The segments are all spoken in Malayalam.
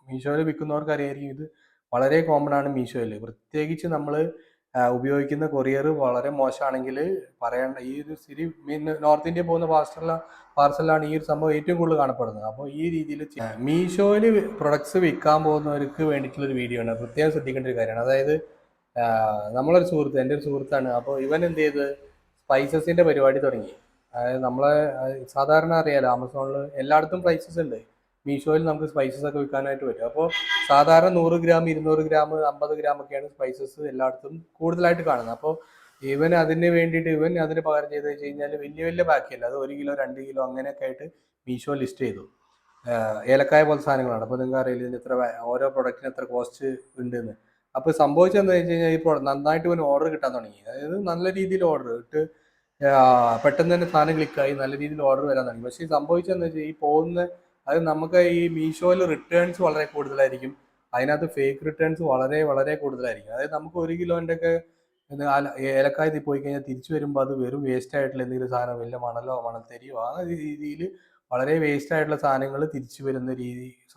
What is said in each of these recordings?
മീഷോയിൽ വിൽക്കുന്നവർക്ക് അറിയായിരിക്കും ഇത് വളരെ കോമൺ ആണ് മീഷോയിൽ. പ്രത്യേകിച്ച് നമ്മൾ ഉപയോഗിക്കുന്ന കൊറിയർ വളരെ മോശമാണെങ്കിൽ പറയേണ്ട ഈ ഒരു സിരി മീൻ നോർത്ത് ഇന്ത്യ പോകുന്ന പാർസലാണ് ഈ ഒരു സംഭവം ഏറ്റവും കൂടുതൽ കാണപ്പെടുന്നത്. അപ്പോൾ ഈ രീതിയിൽ മീഷോയിൽ പ്രൊഡക്ട്സ് വിൽക്കാൻ പോകുന്നവർക്ക് വേണ്ടിയിട്ടുള്ളൊരു വീഡിയോ ആണ്. പ്രത്യേകം ശ്രദ്ധിക്കേണ്ട ഒരു കാര്യമാണ്. അതായത് നമ്മളൊരു സുഹൃത്ത്, എൻ്റെ ഒരു സുഹൃത്താണ്. അപ്പോൾ ഇവൻ എന്ത് ചെയ്ത് സ്പൈസസിൻ്റെ പരിപാടി തുടങ്ങി. അതായത് നമ്മളെ സാധാരണ അറിയാലോ, ആമസോണിൽ എല്ലായിടത്തും സ്പൈസസ് ഉണ്ട്. മീഷോയിൽ നമുക്ക് സ്പൈസസ് ഒക്കെ വിൽക്കാനായിട്ട് പറ്റും. അപ്പോൾ സാധാരണ 100 ഗ്രാം 200 ഗ്രാം 50 ഗ്രാം ഒക്കെയാണ് സ്പൈസസ് എല്ലായിടത്തും കൂടുതലായിട്ട് കാണുന്നത്. അപ്പോൾ ഇവൻ അതിന് വേണ്ടിയിട്ട് അതിന് പകരം ചെയ്ത് വെച്ച് കഴിഞ്ഞാൽ വലിയ വലിയ പാക്കല്ല, അത് 1 കിലോ 2 കിലോ അങ്ങനെയൊക്കെ ആയിട്ട് മീഷോ ലിസ്റ്റ് ചെയ്തു. ഏലക്കായ പോലത്തെ സാധനങ്ങളാണ്. അപ്പോൾ നിങ്ങൾക്ക് അറിയില്ല ഇതിന് എത്ര ഓരോ പ്രൊഡക്റ്റിന് എത്ര കോസ്റ്റ് ഉണ്ടെന്ന്. അപ്പോൾ സംഭവിച്ചതെന്ന് വെച്ച് കഴിഞ്ഞാൽ ഈ നന്നായിട്ട് ഇവന് ഓർഡർ കിട്ടാൻ തുടങ്ങി. അതായത് നല്ല രീതിയിൽ ഓർഡർ ഇട്ട് പെട്ടെന്ന് തന്നെ സാധനം ക്ലിക്കായി നല്ല രീതിയിൽ ഓർഡർ വരാൻ തുടങ്ങി. പക്ഷേ ഈ സംഭവിച്ചതെന്ന് വെച്ചാൽ ഈ പോകുന്ന അത് നമുക്ക് ഈ മീഷോയിൽ റിട്ടേൺസ് വളരെ കൂടുതലായിരിക്കും. അതിനകത്ത് ഫേക്ക് റിട്ടേൺസ് വളരെ വളരെ കൂടുതലായിരിക്കും. അതായത് നമുക്ക് 1 കിലോൻ്റെ ഒക്കെ ഏലക്കായ പോയി കഴിഞ്ഞാൽ തിരിച്ചു വരുമ്പോൾ അത് വെറും വേസ്റ്റ് ആയിട്ടുള്ള എന്തെങ്കിലും സാധനം, വല്ല മണൽത്തരിയോ ആ രീതിയിൽ വളരെ വേസ്റ്റ് ആയിട്ടുള്ള സാധനങ്ങൾ തിരിച്ചു വരുന്ന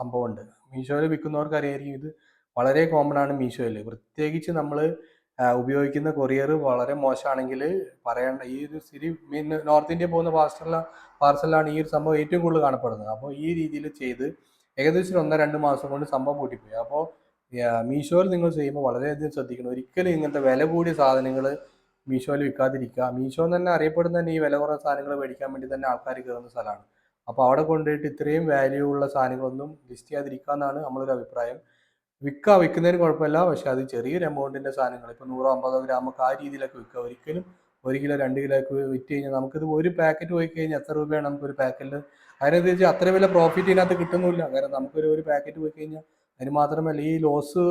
സംഭവമുണ്ട്. മീഷോയിൽ വിൽക്കുന്നവർക്ക് അറിയായിരിക്കും ഇത് വളരെ കോമൺ ആണ് മീഷോയിൽ. പ്രത്യേകിച്ച് നമ്മൾ ഉപയോഗിക്കുന്ന കൊറിയർ വളരെ മോശമാണെങ്കിൽ പറയേണ്ട ഈ ഒരു മീൻ നോർത്ത് ഇന്ത്യ പോകുന്ന പാർസലാണ് ഈ ഒരു സംഭവം ഏറ്റവും കൂടുതൽ കാണപ്പെടുന്നത്. അപ്പോൾ ഈ രീതിയിൽ ചെയ്ത് ഏകദേശം 1-2 മാസം കൊണ്ട് സംഭവം പൂട്ടിപ്പോയി. അപ്പോൾ മീഷോയിൽ നിങ്ങൾ ചെയ്യുമ്പോൾ വളരെയധികം ശ്രദ്ധിക്കണം. ഒരിക്കലും ഇങ്ങനത്തെ വില കൂടിയ സാധനങ്ങൾ മീഷോയിൽ വിൽക്കാതിരിക്കുക. മീഷോ എന്ന് തന്നെ അറിയപ്പെടുന്ന തന്നെ ഈ വില കുറഞ്ഞ സാധനങ്ങൾ മേടിക്കാൻ വേണ്ടി തന്നെ ആൾക്കാർ കയറുന്ന സ്ഥലമാണ്. അപ്പോൾ അവിടെ കൊണ്ടുപോയിട്ട് ഇത്രയും വാല്യൂ ഉള്ള സാധനങ്ങളൊന്നും ലിസ്റ്റ് ചെയ്യാതിരിക്കുക എന്നാണ് നമ്മളൊരു അഭിപ്രായം. വിൽക്കുന്നതിന് കുഴപ്പമില്ല, പക്ഷെ അത് ചെറിയൊരു എമൗണ്ടിൻ്റെ സാധനങ്ങൾ, ഇപ്പോൾ 100-50 ഗ്രാമൊക്കെ ആ രീതിയിലൊക്കെ വിൽക്കുക. ഒരിക്കലും 1 കിലോ 2 കിലോ ഒക്കെ വിറ്റ് കഴിഞ്ഞാൽ നമുക്കിത് ഒരു പാക്കറ്റ് പോയി കഴിഞ്ഞാൽ എത്ര രൂപയാണ് നമുക്കൊരു പാക്കറ്റിൽ, അതിനനുസരിച്ച് അത്ര വലിയ പ്രോഫിറ്റ് ഇതിനകത്ത് കിട്ടുന്നില്ല. കാരണം നമുക്കൊരു പാക്കറ്റ് പോയി കഴിഞ്ഞാൽ അതിന് മാത്രമല്ല ഈ ലോസ്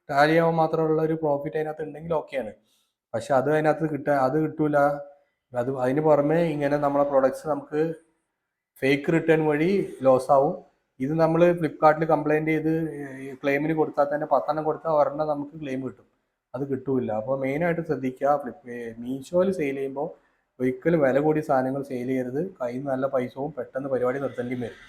ടാലി ആവാൻ മാത്രമുള്ള ഒരു പ്രോഫിറ്റ് അതിനകത്ത് ഉണ്ടെങ്കിൽ ഓക്കെയാണ്. പക്ഷെ അതിനകത്ത് കിട്ടൂല. അതിന് പുറമെ ഇങ്ങനെ നമ്മളെ പ്രൊഡക്ട്സ് നമുക്ക് ഫേക്ക് റിട്ടേൺ വഴി ലോസ് ആവും. ഇത് നമ്മൾ ഫ്ലിപ്കാർട്ടിൽ കംപ്ലൈൻറ്റ് ചെയ്ത് ക്ലെയിമിന് കൊടുത്താൽ തന്നെ 10 കൊടുത്താൽ ഒരെണ്ണം നമുക്ക് ക്ലെയിം കിട്ടും, അത് കിട്ടൂല. അപ്പോൾ മെയിനായിട്ട് ശ്രദ്ധിക്കുക, മീഷോയിൽ സെയിൽ ചെയ്യുമ്പോൾ ഒരിക്കലും വില കൂടിയ സാധനങ്ങൾ സെയിൽ ചെയ്യരുത്. കയ്യിൽ നിന്ന് നല്ല പൈസവും പെട്ടെന്ന് പരിപാടി നിർത്തേണ്ടിയും വരും.